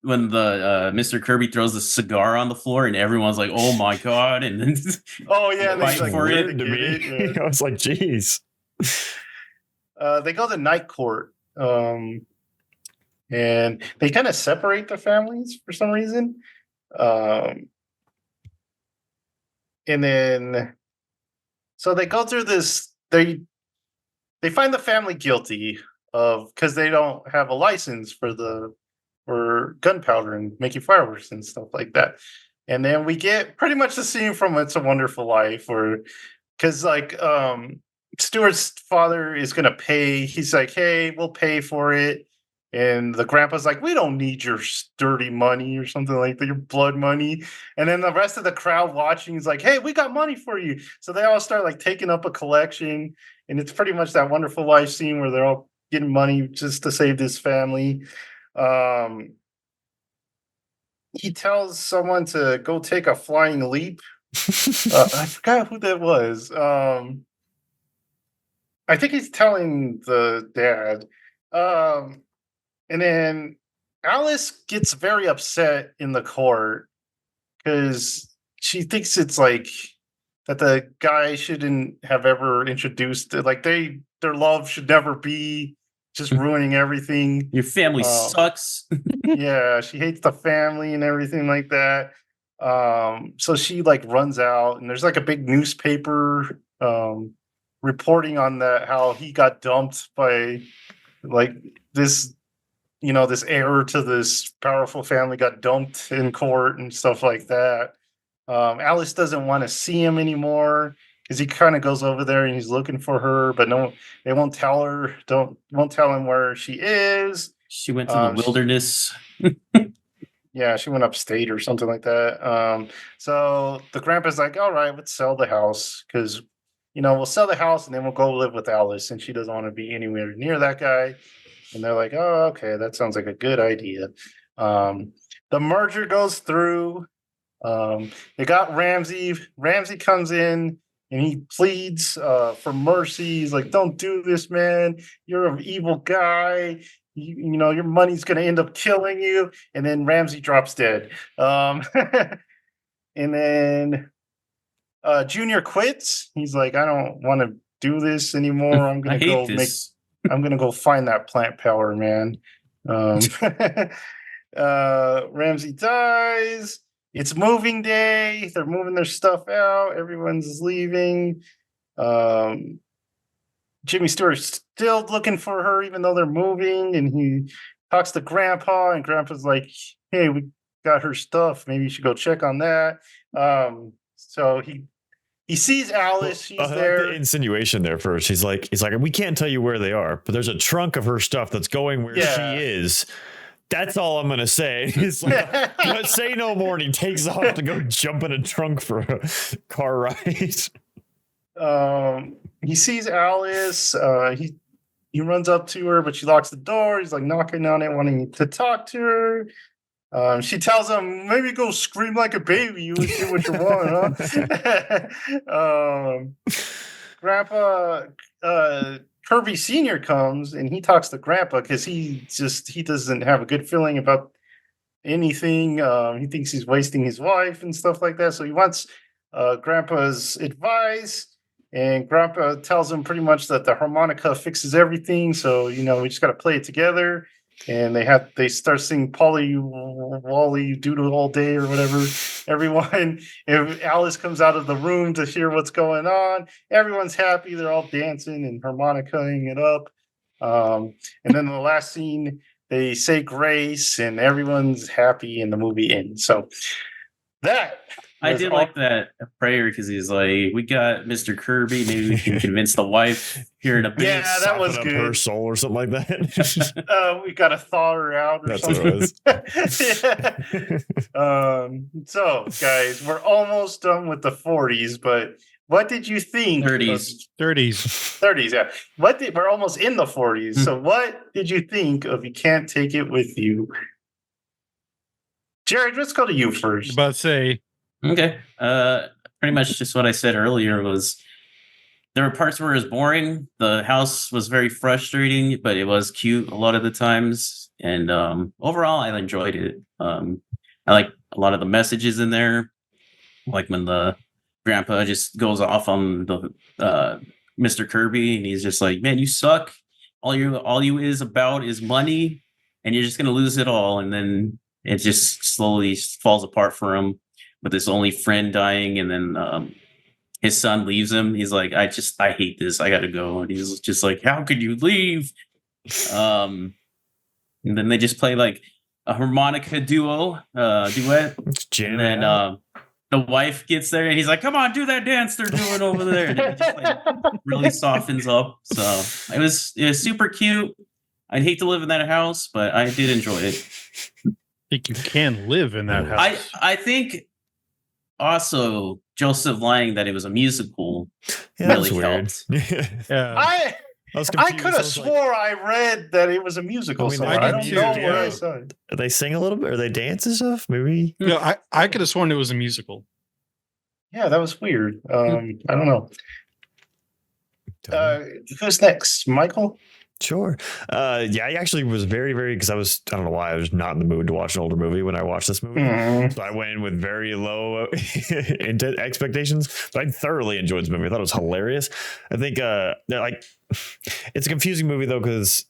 S3: when the Mr. Kirby throws the cigar on the floor and everyone's like, "Oh my god!" And then
S1: oh yeah,
S3: fight
S1: like,
S3: for it.
S2: To me. Yeah. I was like, "Geez."
S1: They go to night court, and they kind of separate the families for some reason. And then, so they go through this. They find the family guilty of because they don't have a license for gunpowder and making fireworks and stuff like that. And then we get pretty much the scene from It's a Wonderful Life, where because like Stewart's father is gonna pay. He's like, "Hey, we'll pay for it." And the grandpa's like, "We don't need your dirty money," or something like that, your blood money. And then the rest of the crowd watching is like, "Hey, we got money for you." So they all start like taking up a collection. And it's pretty much that Wonderful Life scene where they're all getting money just to save this family. He tells someone to go take a flying leap. I forgot who that was. I think he's telling the dad. And then Alice gets very upset in the court because she thinks it's like that the guy shouldn't have ever introduced it. Like their love should never be just ruining everything.
S3: Your family sucks.
S1: Yeah, she hates the family and everything like that. So she like runs out, and there's like a big newspaper reporting on that, how he got dumped by like this, you know, this heir to this powerful family got dumped in court and stuff like that. Alice doesn't want to see him anymore because he kind of goes over there and he's looking for her, but no, they won't tell her. Won't tell him where she is.
S3: She went to the wilderness.
S1: Yeah, she went upstate or something like that. So the grandpa's like, "All right, let's sell the house because, you know, we'll sell the house and then we'll go live with Alice, and she doesn't want to be anywhere near that guy." And they're like, "Oh, okay, that sounds like a good idea." The merger goes through. They got Ramsey. Ramsey comes in and he pleads for mercy. He's like, "Don't do this, man. You're an evil guy. You know, your money's going to end up killing you." And then Ramsey drops dead. And then Junior quits. He's like, "I don't want to do this anymore. I'm going to I'm going to go find that plant power, man." Ramsey dies. It's moving day. They're moving their stuff out. Everyone's leaving. Jimmy Stewart's still looking for her, even though they're moving. And he talks to Grandpa, and Grandpa's like, "Hey, we got her stuff. Maybe you should go check on that." So he sees Alice. She's there.
S2: Like the insinuation there first. He's like, "We can't tell you where they are, but there's a trunk of her stuff that's going where she is." That's all I'm gonna say. He's like, "Say no more," and he takes off to go jump in a trunk for a car ride.
S1: He sees Alice. He runs up to her, but she locks the door. He's like knocking on it, wanting to talk to her. She tells him, "Maybe go scream like a baby. You get what you want, huh?" Grandpa Kirby Sr. comes and he talks to Grandpa because he doesn't have a good feeling about anything. He thinks he's wasting his wife and stuff like that. So he wants Grandpa's advice. And Grandpa tells him pretty much that the harmonica fixes everything. So, you know, we just got to play it together. And they start singing Polly Wally Doodle all day or whatever. Everyone, if Alice comes out of the room to hear what's going on, everyone's happy. They're all dancing and harmonicaing it up. And then the last scene, they say grace, and everyone's happy, and the movie ends. So that
S3: I
S1: was
S3: did
S1: all-
S3: like that prayer because he's like, we got Mr. Kirby. Maybe we can convince the wife here in a bit.
S1: Yeah, that was
S2: Soften up her
S1: good.
S2: soul or something like that.
S1: We gotta thaw her out or
S2: That's what
S1: something.
S2: it was.
S1: So guys, we're almost done with the 40s, but what did you think?
S3: 30s.
S4: 30s.
S1: 30s, yeah. We're almost in the 40s. So what did you think of You Can't Take It With You? Jared, let's go to you first.
S4: About to say,
S3: Okay. Pretty much just what I said earlier was there were parts where it was boring. The house was very frustrating, but it was cute a lot of the times. And overall, I enjoyed it. I like a lot of the messages in there, like when the grandpa just goes off on the Mr. Kirby, and he's just like, "Man, you suck. All you is about is money, and you're just gonna lose it all." And then it just slowly falls apart for him with his only friend dying, and then his son leaves him. He's like, I hate this. I gotta go. And he's just like, how could you leave? And then they just play like a harmonica duet.
S2: It's
S3: And
S2: jamming
S3: then
S2: out.
S3: the wife gets there and he's like, come on, do that dance they're doing over there. And it just like really softens up. So it was super cute. I'd hate to live in that house, but I did enjoy it.
S4: I think you can live in that house.
S3: I think also Joseph lying that it was a musical
S2: Yeah, that
S3: really
S2: was weird.
S3: helped.
S4: Yeah.
S1: I
S2: was
S1: I
S2: confused.
S1: could have
S2: was like,
S1: swore I read that it was a musical
S2: I mean,
S1: somewhere.
S4: I
S1: I
S4: did
S1: don't
S4: too,
S1: know where I
S4: yeah.
S1: saw it.
S2: they sing a little bit, or they dance and stuff. Maybe.
S4: No, I could have sworn it was a musical.
S1: Yeah, that was weird. I don't know. Who's next? Michael?
S2: Sure. Yeah, I actually was very, because I don't know why, I was not in the mood to watch an older movie when I watched this movie.
S1: Mhm.
S2: So I went in with very low expectations, but I thoroughly enjoyed this movie. I thought it was hilarious. I think it's a confusing movie though, because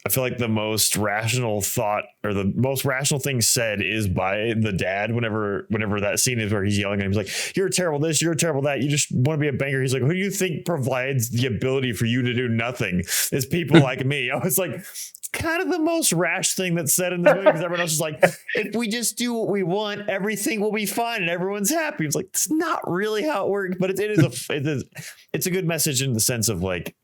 S2: I feel like the most rational thought or the most rational thing said is by the dad whenever that scene is where he's yelling at him. He's like, you're terrible this, you're terrible that. You just want to be a banker. He's like, who do you think provides the ability for you to do nothing? It's people like me. I was like, kind of the most rash thing that's said in the movie because everyone else is like, if we just do what we want, everything will be fine and everyone's happy. It's like, it's not really how it works, but it's a good message in the sense of like,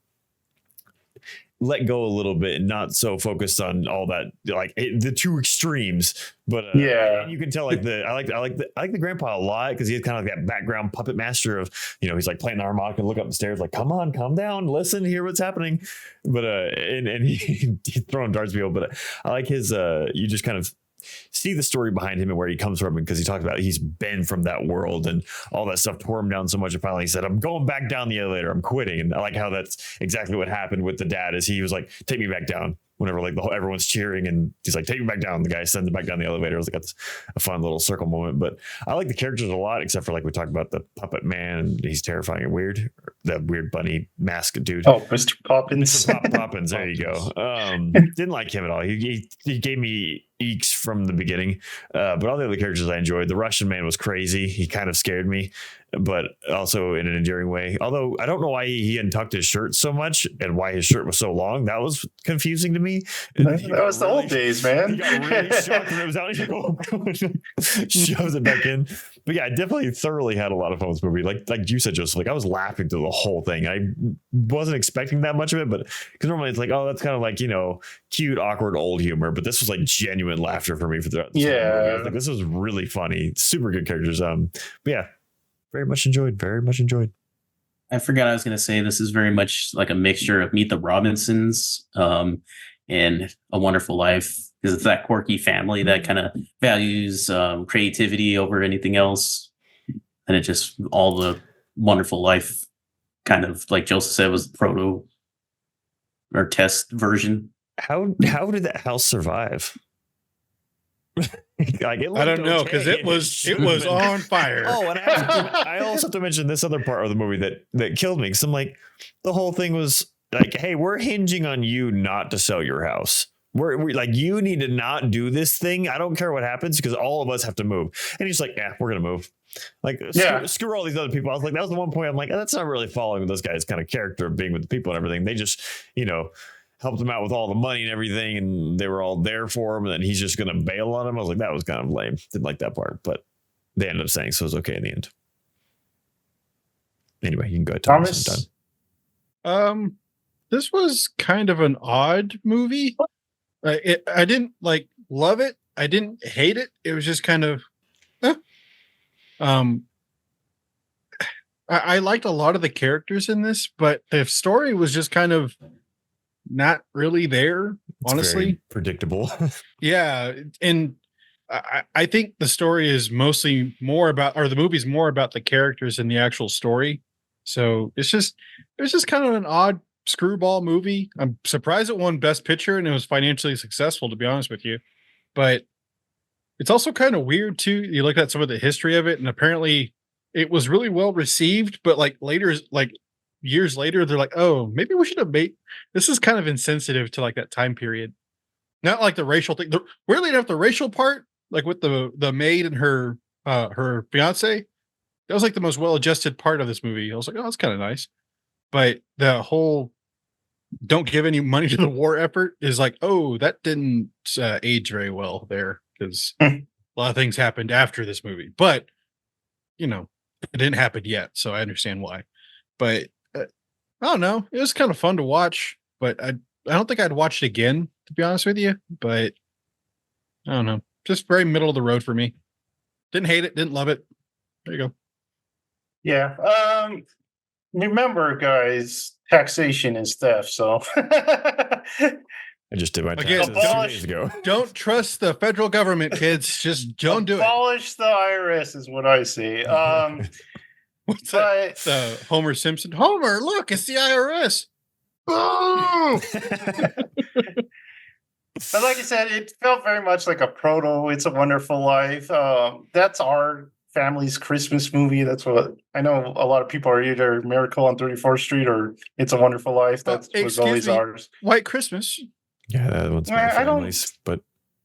S2: let go a little bit and not so focused on all that, like the two extremes. But
S1: Yeah.
S2: you can tell like I like the grandpa a lot because he's kind of like that background puppet master of, he's like playing the harmonica and look up the stairs like, come on, calm down, listen, hear what's happening. But and he's throwing darts people. But I like his you just kind of see the story behind him and where he comes from, because he talked about he's been from that world and all that stuff tore him down so much. And finally he said, I'm going back down the elevator. I'm quitting. And I like how that's exactly what happened with the dad, is he was like, take me back down. Whenever like everyone's cheering and he's like, take me back down. The guy sends him back down the elevator. It was like that's a fun little circle moment. But I like the characters a lot, except for like we talked about the puppet man. He's terrifying and weird. That weird bunny mask dude.
S1: Oh, Mr. Poppins.
S2: Poppins. There you go. Didn't like him at all. He gave me eeks from the beginning. But all the other characters I enjoyed. The Russian man was crazy. He kind of scared me, but also in an endearing way. Although I don't know why he untucked his shirt so much and why his shirt was so long. That was confusing to me.
S1: That was the old days, man.
S2: He got really shocked when it was out. He's like, oh, shoves it back in. But yeah, I definitely thoroughly had a lot of fun with this movie. Like you said, Joseph, like I was laughing through the whole thing. I wasn't expecting that much of it, but because normally it's like, oh, that's kind of like, cute, awkward, old humor. But this was like genuine laughter for me for the movie. I was like, this was really funny. Super good characters. But yeah, very much enjoyed.
S3: I forgot I was going to say this is very much like a mixture of Meet the Robinsons and A Wonderful Life, because it's that quirky family that kind of values creativity over anything else. And it just, all the Wonderful Life kind of, like Joseph said, was the proto or test version.
S2: How did that house survive? Like,
S4: I don't know, because it was on fire.
S2: Oh, and I also have to mention this other part of the movie that killed me, because I'm like, the whole thing was like, hey, we're hinging on you not to sell your house. We're like, you need to not do this thing. I don't care what happens, because all of us have to move. And he's like, yeah, we're gonna move. Like, screw all these other people. I was like, that was the one point I'm like, that's not really following this guy's kind of character of being with the people and everything. They just, helped him out with all the money and everything, and they were all there for him, and then he's just going to bail on him. I was like, that was kind of lame. Didn't like that part, but they ended up saying so it was okay in the end. Anyway, you can go ahead,
S1: Thomas?
S2: sometime.
S4: This was kind of an odd movie. I didn't like love it. I didn't hate it. It was just kind of, I liked a lot of the characters in this, but the story was just kind of not really there.
S2: It's
S4: Honestly,
S2: very predictable.
S4: yeah, and I think the story is mostly more about, or the movie's more about the characters than the actual story. So it was just kind of an odd screwball movie. I'm surprised it won Best Picture and it was financially successful, to be honest with you. But it's also kind of weird too. You look at some of the history of it, and apparently it was really well received, but like later, like years later, they're like, oh, maybe we should have made this is kind of insensitive to like that time period. Not like the racial thing. Weirdly enough, the racial part, like with the maid and her fiance, that was like the most well-adjusted part of this movie. I was like, oh, that's kind of nice. But the whole don't give any money to the war effort is like, oh, that didn't age very well there, because a lot of things happened after this movie. But, you know, it didn't happen yet, so I understand why. But I don't know. It was kind of fun to watch, but I don't think I'd watch it again, to be honest with you. But I don't know. Just very middle of the road for me. Didn't hate it, didn't love it. There you go.
S1: Yeah. Remember, guys, taxation is theft. So
S2: I just did my
S4: Again,
S2: taxes 2 days ago.
S4: Don't trust the federal government, kids. Just don't do it.
S1: abolish the IRS is what I say.
S4: What's that? Homer Simpson. Homer, look, it's the IRS. Oh!
S1: But like I said, it felt very much like a proto It's a Wonderful Life. That's our family's Christmas movie. That's what I know. A lot of people are either Miracle on 34th Street or It's a Wonderful Life. That was always ours.
S4: White Christmas.
S2: Yeah, that one's my family's, but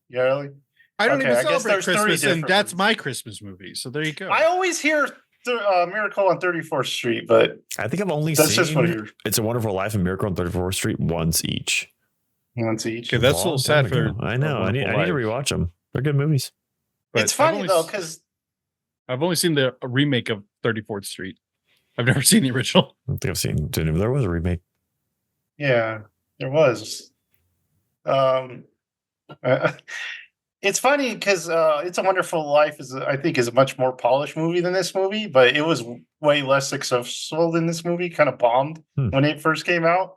S1: Yeah, really?
S4: I don't
S1: Okay,
S4: even
S1: I guess
S4: celebrate
S1: there's 30
S4: Christmas, and
S1: different
S4: that's
S1: ones.
S4: my Christmas movie. So there you go.
S1: I always hear Miracle on 34th Street, but
S2: I think I've only
S1: that's just what I
S2: seen
S1: hear
S2: It's a Wonderful Life and Miracle on 34th Street once each.
S1: once each.
S4: Okay, that's a little
S2: Long
S4: sad
S2: time
S4: for.
S2: ago. I know. I need to rewatch them. They're good movies.
S4: But
S1: It's funny though, because
S4: I've only seen the remake of 34th Street. I've never seen the original.
S2: I don't think I've seen. There was a remake.
S1: yeah, there was. It's funny because It's a Wonderful Life I think is a much more polished movie than this movie, but it was way less successful than this movie. Kind of bombed when it first came out.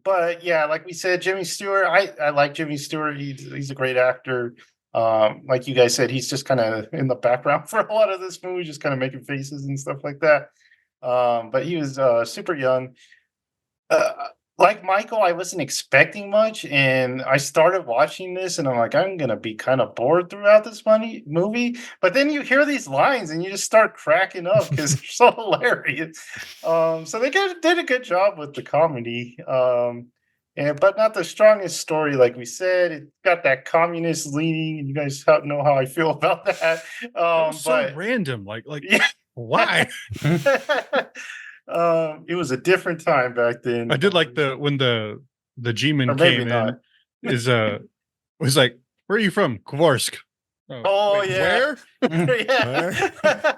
S1: But yeah, like we said, Jimmy Stewart. I like Jimmy Stewart. He's a great actor. Like you guys said, he's just kind of in the background for a lot of this movie, just kind of making faces and stuff like that. But he was super young. Like Michael, I wasn't expecting much, and I started watching this, and I'm like, I'm gonna be kind of bored throughout this movie. But then you hear these lines, and you just start cracking up because they're so hilarious. So they did a good job with the comedy, but not the strongest story, like we said. It got that communist leaning, and you guys know how I feel about that.
S4: That was so
S1: But
S4: random. Like
S1: yeah.
S4: why?
S1: It was a different time back then.
S4: I did like when the G-man
S1: Or maybe
S4: came
S1: not.
S4: in. Was like, where are you from? Kvorsk.
S1: Oh,
S4: wait,
S1: yeah.
S4: Where?
S1: Yeah.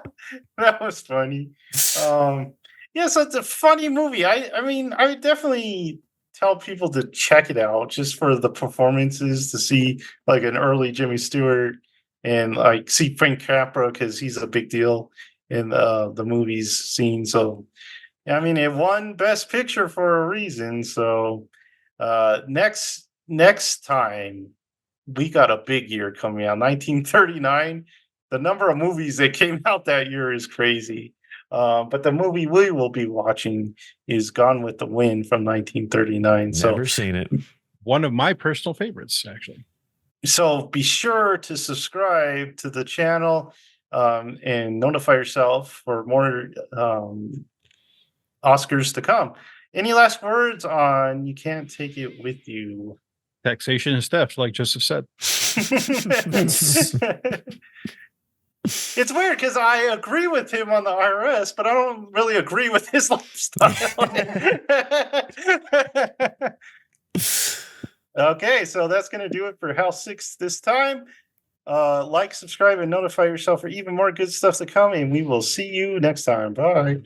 S1: That was funny. Yeah, so it's a funny movie. I mean, I would definitely tell people to check it out just for the performances, to see like an early Jimmy Stewart and like see Frank Capra, because he's a big deal in the movies scene. So I mean, it won Best Picture for a reason. So next time, we got a big year coming out. 1939. The number of movies that came out that year is crazy. But the movie we will be watching is Gone with the Wind from 1939.
S2: Never seen it.
S4: One of my personal favorites, actually.
S1: So be sure to subscribe to the channel and notify yourself for more Oscars to come. Any last words on You Can't Take It With You?
S4: Taxation and theft, like Joseph said.
S1: It's weird because I agree with him on the IRS, but I don't really agree with his lifestyle. Okay, so that's going to do it for House 6 this time. Like, subscribe, and notify yourself for even more good stuff to come, and we will see you next time. Bye.